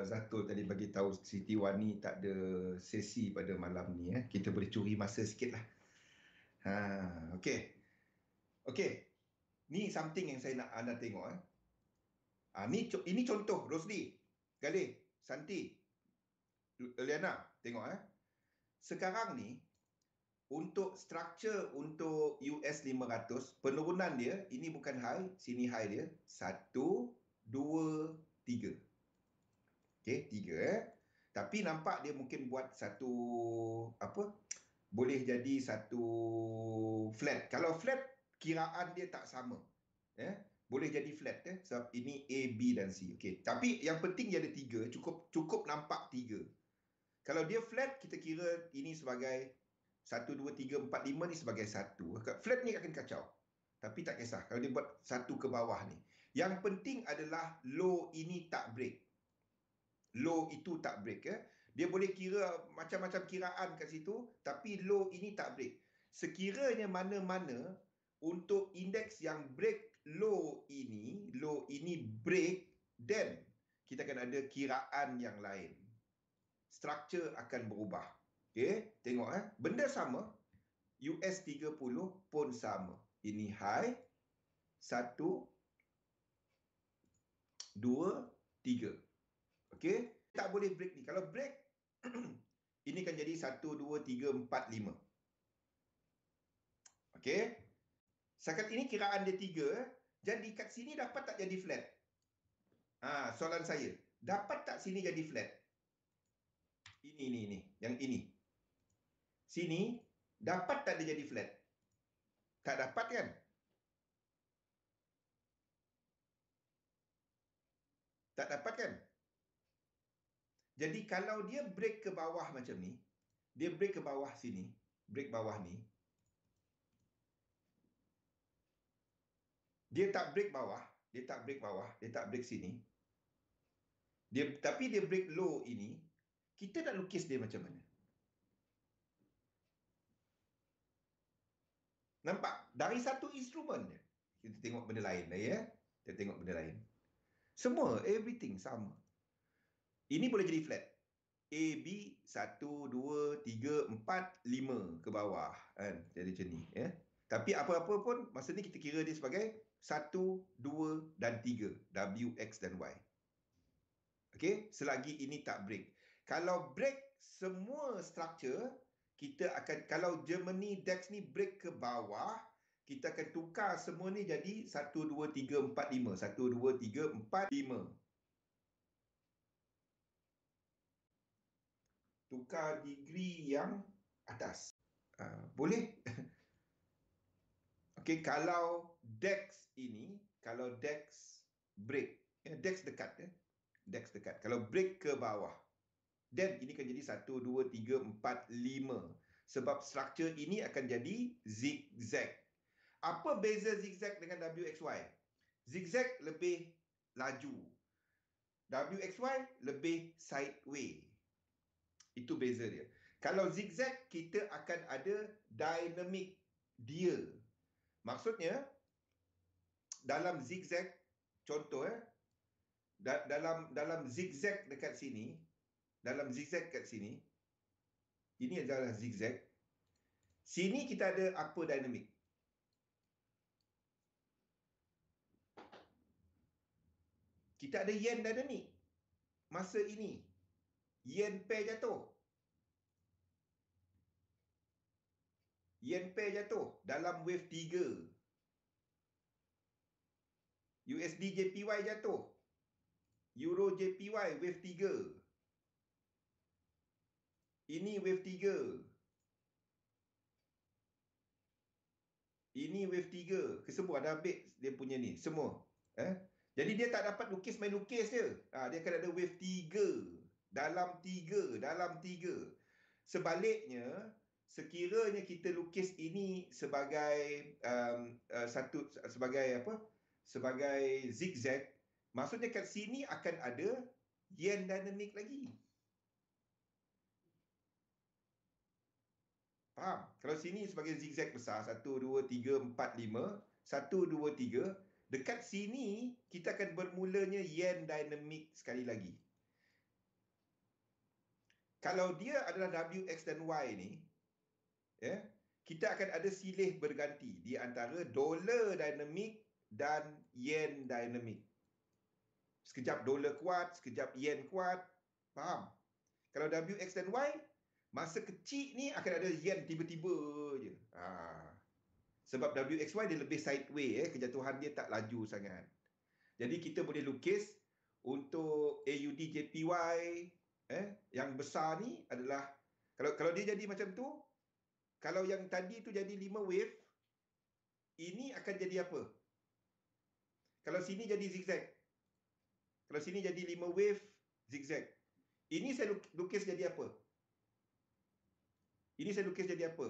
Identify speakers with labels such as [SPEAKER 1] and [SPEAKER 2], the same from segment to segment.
[SPEAKER 1] Zatul tadi bagi tahu Siti Wani tak ada sesi pada malam ni. Kita boleh curi masa sikit lah. Okay. Ni something yang saya nak anda tengok. Ini contoh Rosli, Galih, Santi, Liana. Tengok. Sekarang ni, untuk structure untuk US 500, penurunan dia, ini bukan high, sini high dia. 1, 2, 3. Okay, 3. Tapi nampak dia mungkin buat satu, boleh jadi satu flat. Kalau flat, kiraan dia tak sama. Boleh jadi flat. Sebab ini A, B dan C. Okay. Tapi yang penting dia ada 3. Cukup nampak 3. Kalau dia flat, kita kira ini sebagai 1, 2, 3, 4, 5 ni sebagai 1. Flat ni akan kacau. Tapi tak kisah. Kalau dia buat 1 ke bawah ni. Yang penting adalah low ini tak break. Low itu tak break. Dia boleh kira macam-macam kiraan kat situ. Tapi low ini tak break. Sekiranya mana-mana untuk indeks yang break low ini break, then kita akan ada kiraan yang lain. Structure akan berubah. Okay, tengok benda sama. US 30 pun sama. Ini high. 1, 2, 3. Okay, tak boleh break ni. Kalau break, ini kan jadi 1, 2, 3, 4, 5. Okay. Setakat ini kiraan dia 3. Jadi kat sini dapat tak jadi flat? Soalan saya. Dapat tak sini jadi flat? Ini. Yang ini. Sini, dapat tak dia jadi flat? Tak dapat kan? Tak dapat kan? Jadi kalau dia break ke bawah macam ni, dia break ke bawah sini, break bawah ni, dia tak break bawah, dia tak break sini, tapi dia break low ini, kita nak lukis dia macam mana? Nampak? Dari satu instrumen dia. Kita tengok benda lain lah ya. Kita tengok benda lain. Semua, everything sama. Ini boleh jadi flat. A, B, 1, 2, 3, 4, 5 ke bawah. Jadi macam ni. Tapi apa-apa pun, masa ni kita kira dia sebagai 1, 2 dan 3. W, X dan Y. Okey, selagi ini tak break. Kalau break semua structure, kita akan, kalau Germany DAX ni break ke bawah, kita akan tukar semua ni jadi 1, 2, 3, 4, 5. 1, 2, 3, 4, 5. Tukar degree yang atas. Boleh? Okey, kalau DAX ini, kalau DAX break, DAX dekat. DAX dekat. Kalau break ke bawah, then ini akan jadi 1, 2, 3, 4, 5. Sebab struktur ini akan jadi zigzag. Apa beza zigzag dengan WXY? Zigzag lebih laju. WXY lebih sideways. Itu beza dia. Kalau zigzag, kita akan ada dynamic dia. Maksudnya, dalam zigzag, contoh dalam zigzag dekat sini, dalam zigzag kat sini, ini adalah zigzag. Sini kita ada apa dynamic? Kita ada yen dynamic. Masa ini, yen pair jatuh. Yen pair jatuh dalam wave 3. USD JPY jatuh. Euro JPY wave 3. Ini wave 3. Ini wave 3. Kesemua dah ambil dia punya ni. Semua. Jadi dia tak dapat lukis main lukis je. Dia akan ada wave 3. Dalam 3. Dalam 3. Sebaliknya, sekiranya kita lukis ini sebagai sebagai apa? Sebagai zigzag, maksudnya kat sini akan ada yen dynamic lagi. Faham? Kalau sini sebagai zigzag besar, 1, 2, 3, 4, 5. 1, 2, 3. Dekat sini, kita akan bermulanya yen dynamic sekali lagi. Kalau dia adalah WX dan Y ni, ya, kita akan ada silih berganti di antara dolar dynamic dan yen dynamic. Sekejap dolar kuat, sekejap yen kuat. Faham? Kalau WX dan Y, masa kecil ni akan ada yen tiba-tiba je. Sebab WXY dia lebih sideway, kejatuhan dia tak laju sangat. Jadi kita boleh lukis untuk AUD JPY yang besar ni adalah kalau dia jadi macam tu, kalau yang tadi tu jadi 5 wave, ini akan jadi apa? Kalau sini jadi zigzag. Kalau sini jadi 5 wave zigzag. Ini saya lukis jadi apa? Ini saya lukis jadi apa?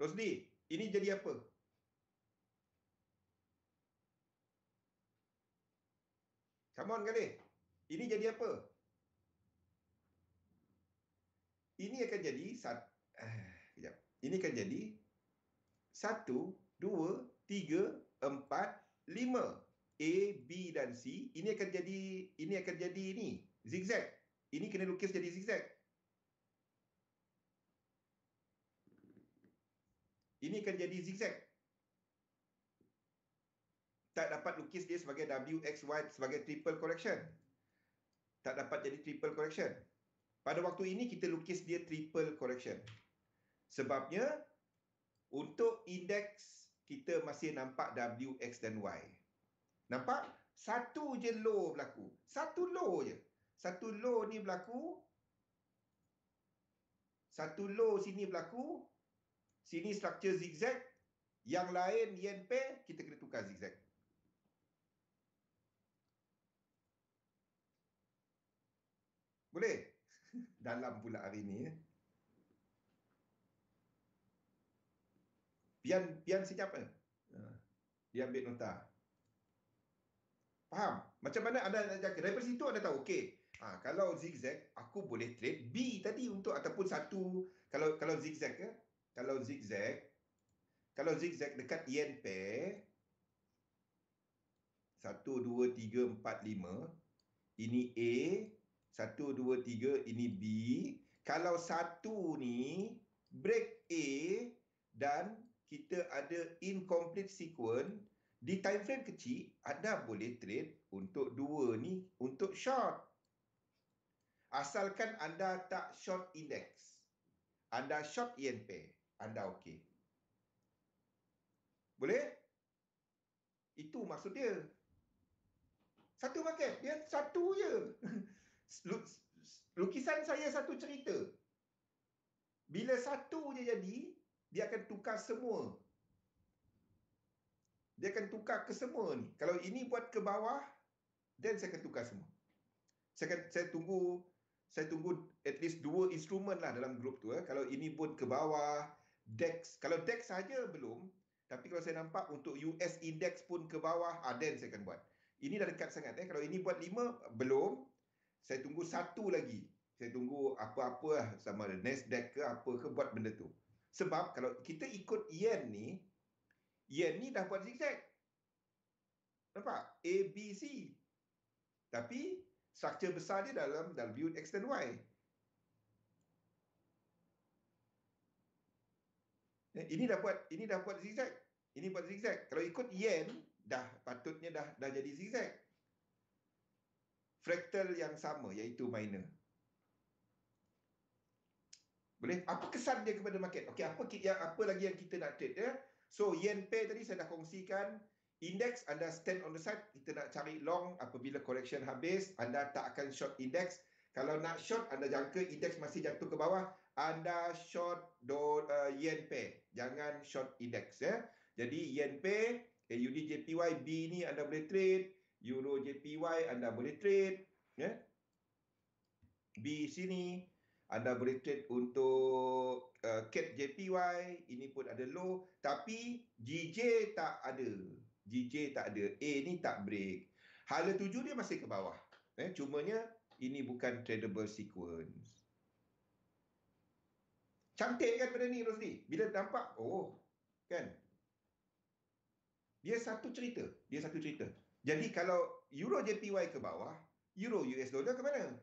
[SPEAKER 1] Rosdi, ini jadi apa? Come on kali. Ini jadi apa? Ini akan jadi kejap. Ini akan jadi 1, 2, 3, 4, 5. A, B dan C. Ini akan jadi ini zigzag. Ini kena lukis jadi zigzag. Ini akan jadi zigzag. Tak dapat lukis dia sebagai WXY sebagai triple correction. Tak dapat jadi triple correction. Pada waktu ini kita lukis dia triple correction. Sebabnya untuk indeks kita masih nampak WX dan Y. Nampak? Satu je low berlaku. Satu low je. Satu low ni berlaku. Satu low sini berlaku. Sini structure zigzag. Yang lain yen pair kita kena tukar zigzag. Boleh? Dalam pula hari ni. Pian siapa? Dia ambil nota. Faham? Macam mana anda nak jaga? Daripada situ anda tahu, okey. Kalau zigzag, aku boleh trade B tadi untuk ataupun satu. Kalau zigzag ke? Kalau zigzag dekat yen pair 1, 2, 3, 4, 5. Ini A, 1, 2, 3, ini B. Kalau satu ni break A dan kita ada incomplete sequence, di time frame kecil, anda boleh trade untuk dua ni untuk short. Asalkan anda tak short index. Anda short yen pair, anda okey. Boleh? Itu maksud dia. Satu market, dia satu je. Lukisan saya satu cerita. Bila satu je jadi, dia akan tukar semua. Dia akan tukar ke semua ni. Kalau ini buat ke bawah, then saya akan tukar semua. Saya tunggu at least 2 instrumen lah dalam grup tu. Kalau ini pun ke bawah, DEX. Kalau DEX saja belum, tapi kalau saya nampak untuk US Index pun ke bawah, then saya akan buat. Ini dah dekat sangat. Kalau ini buat 5, belum. Saya tunggu satu lagi. Saya tunggu apa-apa lah, sama ada Nasdaq ke apa ke, buat benda tu. Sebab kalau kita ikut yen ni dah buat zigzag. Nampak? A, B, C. Tapi struktur besar dia dalam W, X dan Y. Ini dah buat zigzag. Ini buat zigzag. Kalau ikut yen, patutnya dah jadi zigzag. Fractal yang sama, iaitu minor. Boleh? Apa kesan dia kepada market? Okey, apa lagi yang kita nak trade ya? So yen pair tadi saya dah kongsikan. Index anda stand on the side, kita nak cari long apabila correction habis, anda tak akan short index. Kalau nak short, anda jangka index masih jatuh ke bawah, anda short yen pair. Jangan short index ya. Jadi yen pair, AUD JPY B ni anda boleh trade, Euro JPY anda boleh trade ya. B sini anda boleh trade untuk CAD JPY, ini pun ada low, tapi GJ tak ada. GJ tak ada. A ni tak break. Hala 7 dia masih ke bawah. Cumanya ini bukan tradable sequence. Cantik kan benda ni, Rosli? Bila nampak, kan? Dia satu cerita. Jadi kalau Euro JPY ke bawah, Euro US dollar ke mana?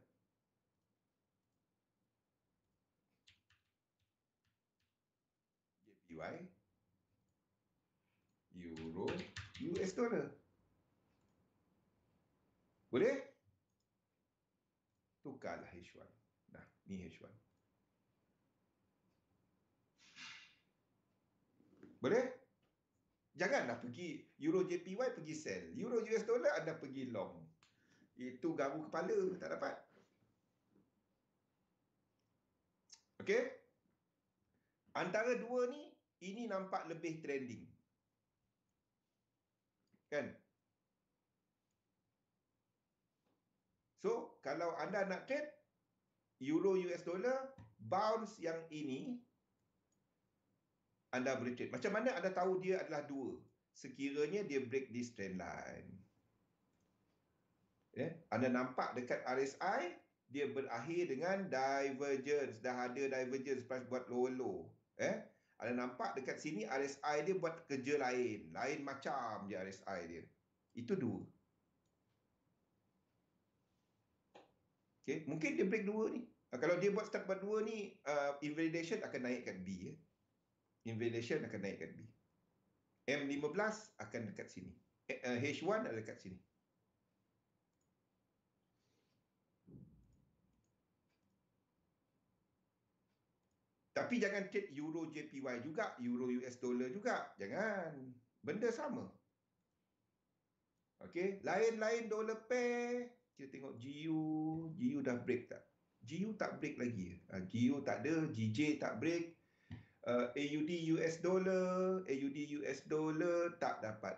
[SPEAKER 1] JPY, Euro, US dollar. Boleh? Tukarlah H1. Nah, ni H1. Boleh? Janganlah pergi Euro JPY pergi sell. Euro US dollar anda pergi long. Itu garu kepala, tak dapat. Okey? Antara dua ni, ini nampak lebih trending. Kan? So, kalau anda nak trade Euro US dollar, bounce yang ini, anda boleh trade. Macam mana anda tahu dia adalah dua? Sekiranya dia break this trend line. Anda nampak dekat RSI, dia berakhir dengan divergence. Dah ada divergence, price buat low. Anda nampak dekat sini RSI dia buat kerja lain. Lain macam je RSI dia. Itu dua. Okay. Mungkin dia break dua ni. Kalau dia buat start buat dua ni, invalidation akan naik kat B. Invalidation akan naik kat B. M15 akan dekat sini. H1 ada dekat sini. Tapi jangan trade Euro JPY juga, Euro US dollar juga. Jangan. Benda sama. Okey, lain-lain dollar pair. Kita tengok GU. GU dah break tak? GU tak break lagi. GU tak ada, GJ tak break. AUD US dollar, AUD US dollar tak dapat.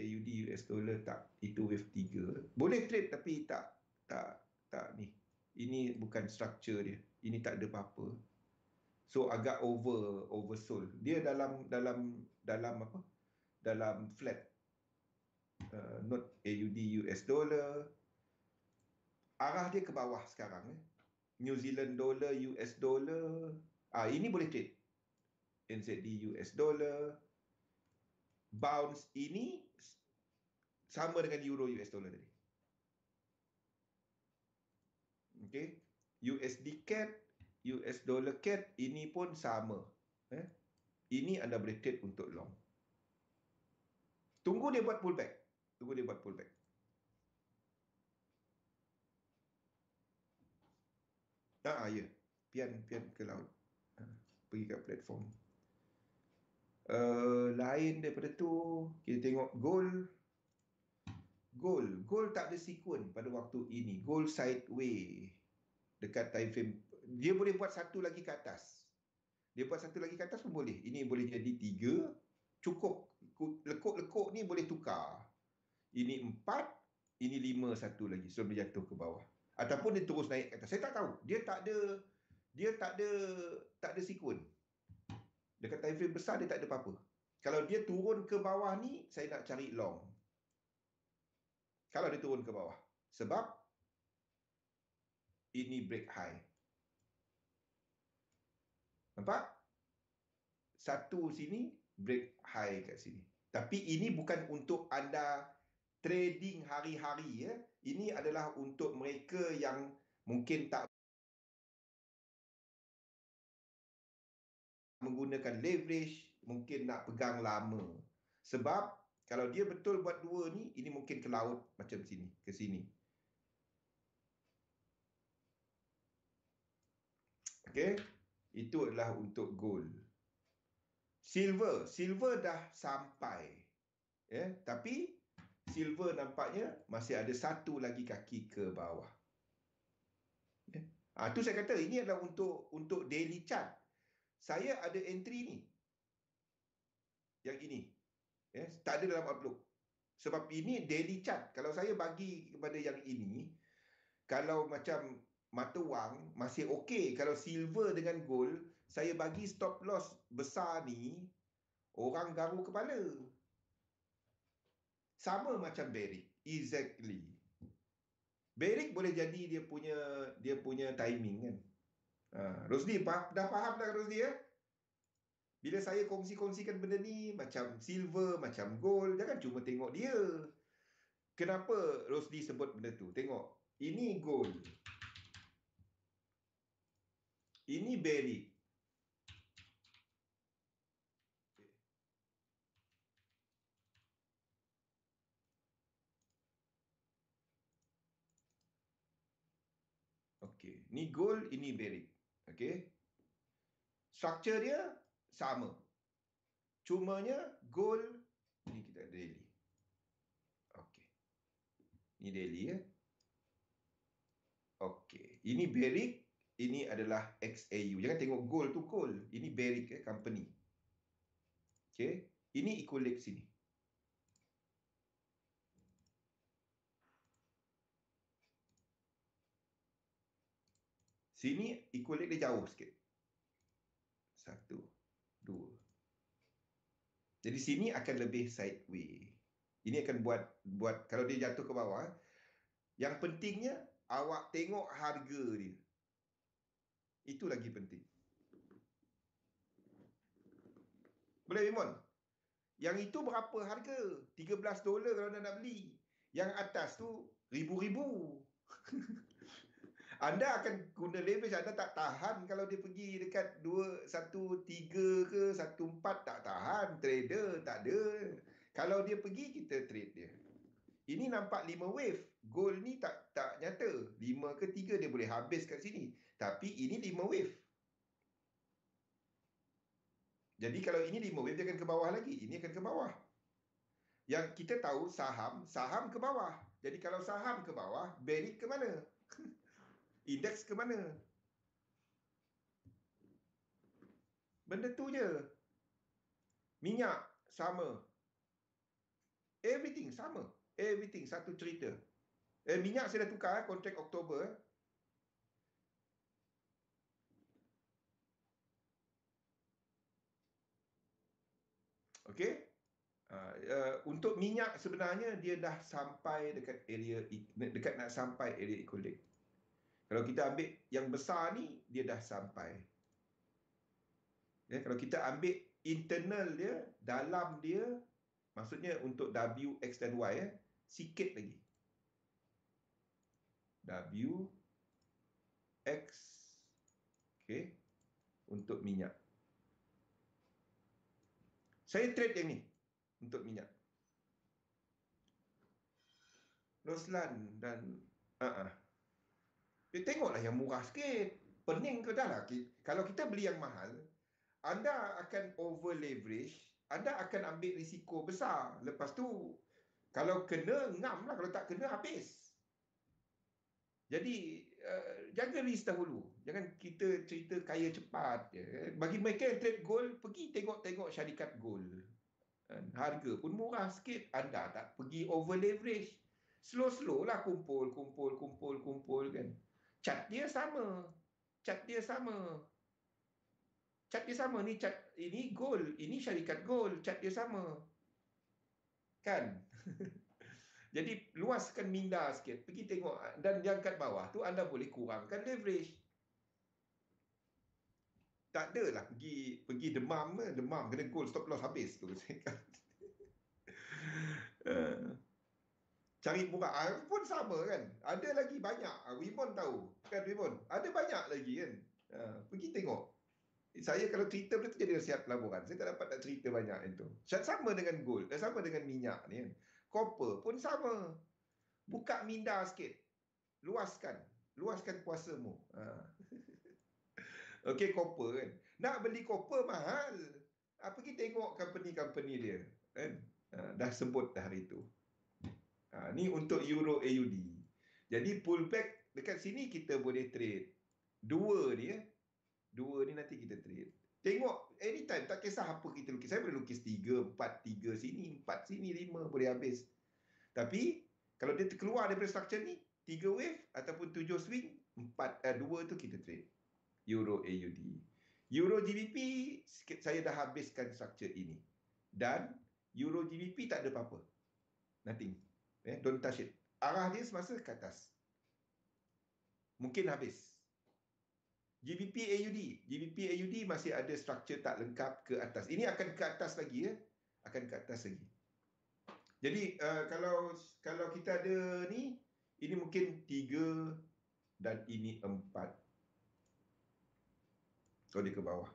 [SPEAKER 1] AUD US dollar tak. Itu wave 3. Boleh trade tapi tak ni. Ini bukan structure dia. Ini tak ada apa-apa. So agak oversold. Dia dalam apa? Dalam flat. Note AUD US dollar. Arah dia ke bawah sekarang. New Zealand dollar, US dollar. Ini boleh trade. NZD US dollar. Bounce ini sama dengan Euro US dollar tadi. Okay. USD CAD, US dollar CAD, ini pun sama. Ini anda boleh trade untuk long. Tunggu dia buat pullback. Tunggu dia buat pullback. Ya. Pian ke laut. Pergi ke platform. Lain daripada tu, kita tengok gold. Gold tak ada sequence pada waktu ini. Gold sideways dekat time frame. Dia boleh buat satu lagi ke atas. Dia buat satu lagi ke atas pun boleh. Ini boleh jadi 3. Cukup. Lekuk-lekuk ni boleh tukar. Ini 4. Ini 5 satu lagi. So, dia jatuh ke bawah. Ataupun dia terus naik ke atas. Saya tak tahu. Dia tak ada sequence. Dekat time frame besar dia tak ada apa-apa. Kalau dia turun ke bawah ni, saya nak cari long. Kalau dia turun ke bawah. Sebab ini break high. Nampak? Satu sini, break high kat sini. Tapi ini bukan untuk anda trading hari-hari. Ini adalah untuk mereka yang mungkin tak menggunakan leverage, mungkin nak pegang lama. Sebab kalau dia betul buat dua ni, ini mungkin ke laut macam sini, ke sini. Okey, itu adalah untuk gold. Silver dah sampai. Tapi silver nampaknya masih ada satu lagi kaki ke bawah. Tu saya kata ini adalah untuk daily chart. Saya ada entry ni. Yang ini. Tak ada dalam Outlook. Sebab ini daily chart. Kalau saya bagi kepada yang ini, kalau macam mata wang masih okey. Kalau silver dengan gold, saya bagi stop loss besar ni, orang garu kepala. Sama macam Barrick. Exactly. Barrick boleh jadi dia punya timing kan. Rosli, dah faham dah Rosli ya? Bila saya kongsi-kongsikan benda ni, macam silver, macam gold, jangan cuma tengok dia. Kenapa Rosli sebut benda tu? Tengok, ini gold. Ini Barrick. Okey. Ni gold, ini bearish. Okey. Structure dia sama. Cumanya gold, ni kita daily. Okey. Ni daily ya. Okey. Ini bearish, ini adalah XAU. Jangan tengok gold tu gold. Ini bearish company. Okey. Ini equilibrium sini. Sini equilibrium dia jauh sikit. 1, 2. Jadi sini akan lebih sideways. Ini akan buat kalau dia jatuh ke bawah. Yang pentingnya awak tengok harga dia. Itu lagi penting. Boleh Raymond? Yang itu berapa harga? $13 kalau anda nak beli. Yang atas tu ribu-ribu. Anda akan guna leverage, anda tak tahan kalau dia pergi dekat 1.13 ke 1.4, tak tahan. Trader tak ada. Kalau dia pergi, kita trade dia. Ini nampak 5 wave. Gold ni tak nyata. 5 ke 3 dia boleh habis kat sini. Tapi ini 5 wave. Jadi kalau ini 5 wave, dia akan ke bawah lagi. Ini akan ke bawah. Yang kita tahu saham ke bawah. Jadi kalau saham ke bawah, bearish ke mana? Indeks ke mana? Benda tu je. Minyak sama. Everything sama. Everything satu cerita. Minyak saya dah tukar kontrak Oktober. Okey. Untuk minyak sebenarnya dia dah sampai dekat area, dekat nak sampai area equilibrium. Kalau kita ambil yang besar ni, dia dah sampai. Kalau kita ambil internal dia, dalam dia, maksudnya untuk W, X dan Y, sikit lagi. W, X, okay, untuk minyak. Saya trade yang ni untuk minyak. Roslan dan tengoklah yang murah sikit. Pening ke dah lah. Kalau kita beli yang mahal, anda akan over leverage, anda akan ambil risiko besar. Lepas tu, kalau kena, ngam lah. Kalau tak kena, habis. Jadi, jaga risk dahulu. Jangan kita cerita kaya cepat. Bagi mereka yang trade gold, pergi tengok-tengok syarikat gold. Harga pun murah sikit. Anda tak pergi over leverage. Slow-slow lah kumpul kan. Chart dia sama. Chart dia sama. Ni chart, ini gold, ini syarikat gold, chart dia sama. Kan? Jadi luaskan minda sikit, pergi tengok, dan yang kat bawah tu anda boleh kurangkan leverage. Tak adalah pergi demam kena gold stop loss habis tu. Cari murah pun sama kan. Ada lagi banyak. Wimon tahu kan Wimon? Ada banyak lagi kan. Pergi tengok. Saya kalau cerita benda tu jadi nasihat pelaburan. Saya tak dapat nak cerita banyak itu. Sama dengan gold, sama dengan minyak ni kan. Copper pun sama. Buka minda sikit. Luaskan kuasamu. Okey, copper kan. Nak beli copper mahal. Pergi tengok company-company dia. Kan? Dah sebut dah hari itu. Ni untuk Euro AUD. Jadi pullback dekat sini kita boleh trade. Dua ni nanti kita trade. Tengok anytime, tak kisah apa kita lukis. Saya boleh lukis 3, 4, 3 sini, 4 sini, 5 boleh habis. Tapi kalau dia terkeluar daripada structure ni, 3 wave ataupun 7 swing, 2 tu kita trade. Euro AUD. Euro GBP saya dah habiskan structure ini. Dan Euro GBP tak ada apa-apa. Nothing. Don't touch it. Arah dia semasa ke atas. Mungkin habis. GBP AUD masih ada structure tak lengkap ke atas. Ini akan ke atas lagi ya. Akan ke atas lagi. Jadi kalau kita ada ni, ini mungkin 3 dan ini 4. So dia ke bawah.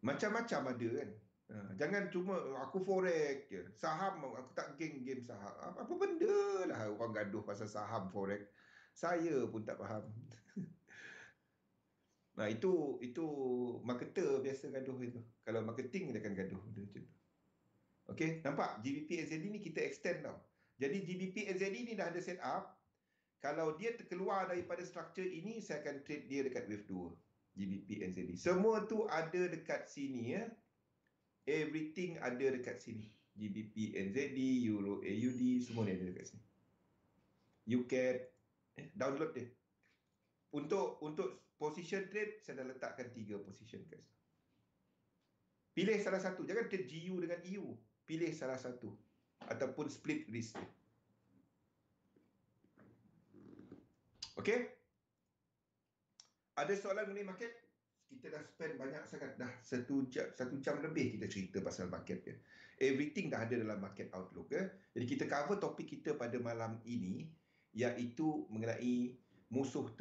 [SPEAKER 1] Macam-macam ada kan. Jangan cuma aku forex je. Saham aku tak game saham. Apa benda lah orang gaduh pasal saham forex. Saya pun tak faham. Nah, itu marketer biasa gaduh itu. Kalau marketing dia akan gaduh benda macam tu. Okey, nampak GBP NZD ni kita extend tau. Jadi GBP NZD ni dah ada set up. Kalau dia terkeluar daripada structure ini, saya akan trade dia dekat wave 2. GBP NZD. Semua tu ada dekat sini ya. Everything ada dekat sini. GBP NZD, Euro AUD, semua ni ada dekat sini. You can download dia. Untuk position trade, saya dah letakkan 3 position guys. Pilih salah satu. Jangan trade GU dengan EU. Pilih salah satu. Ataupun split risk dia. Okay? Ada soalan mengenai market? Kita dah spend banyak sangat. Dah 1 jam lebih kita cerita pasal market dia. Everything dah ada dalam market outlook. Jadi kita cover topik kita pada malam ini, iaitu mengenai musuh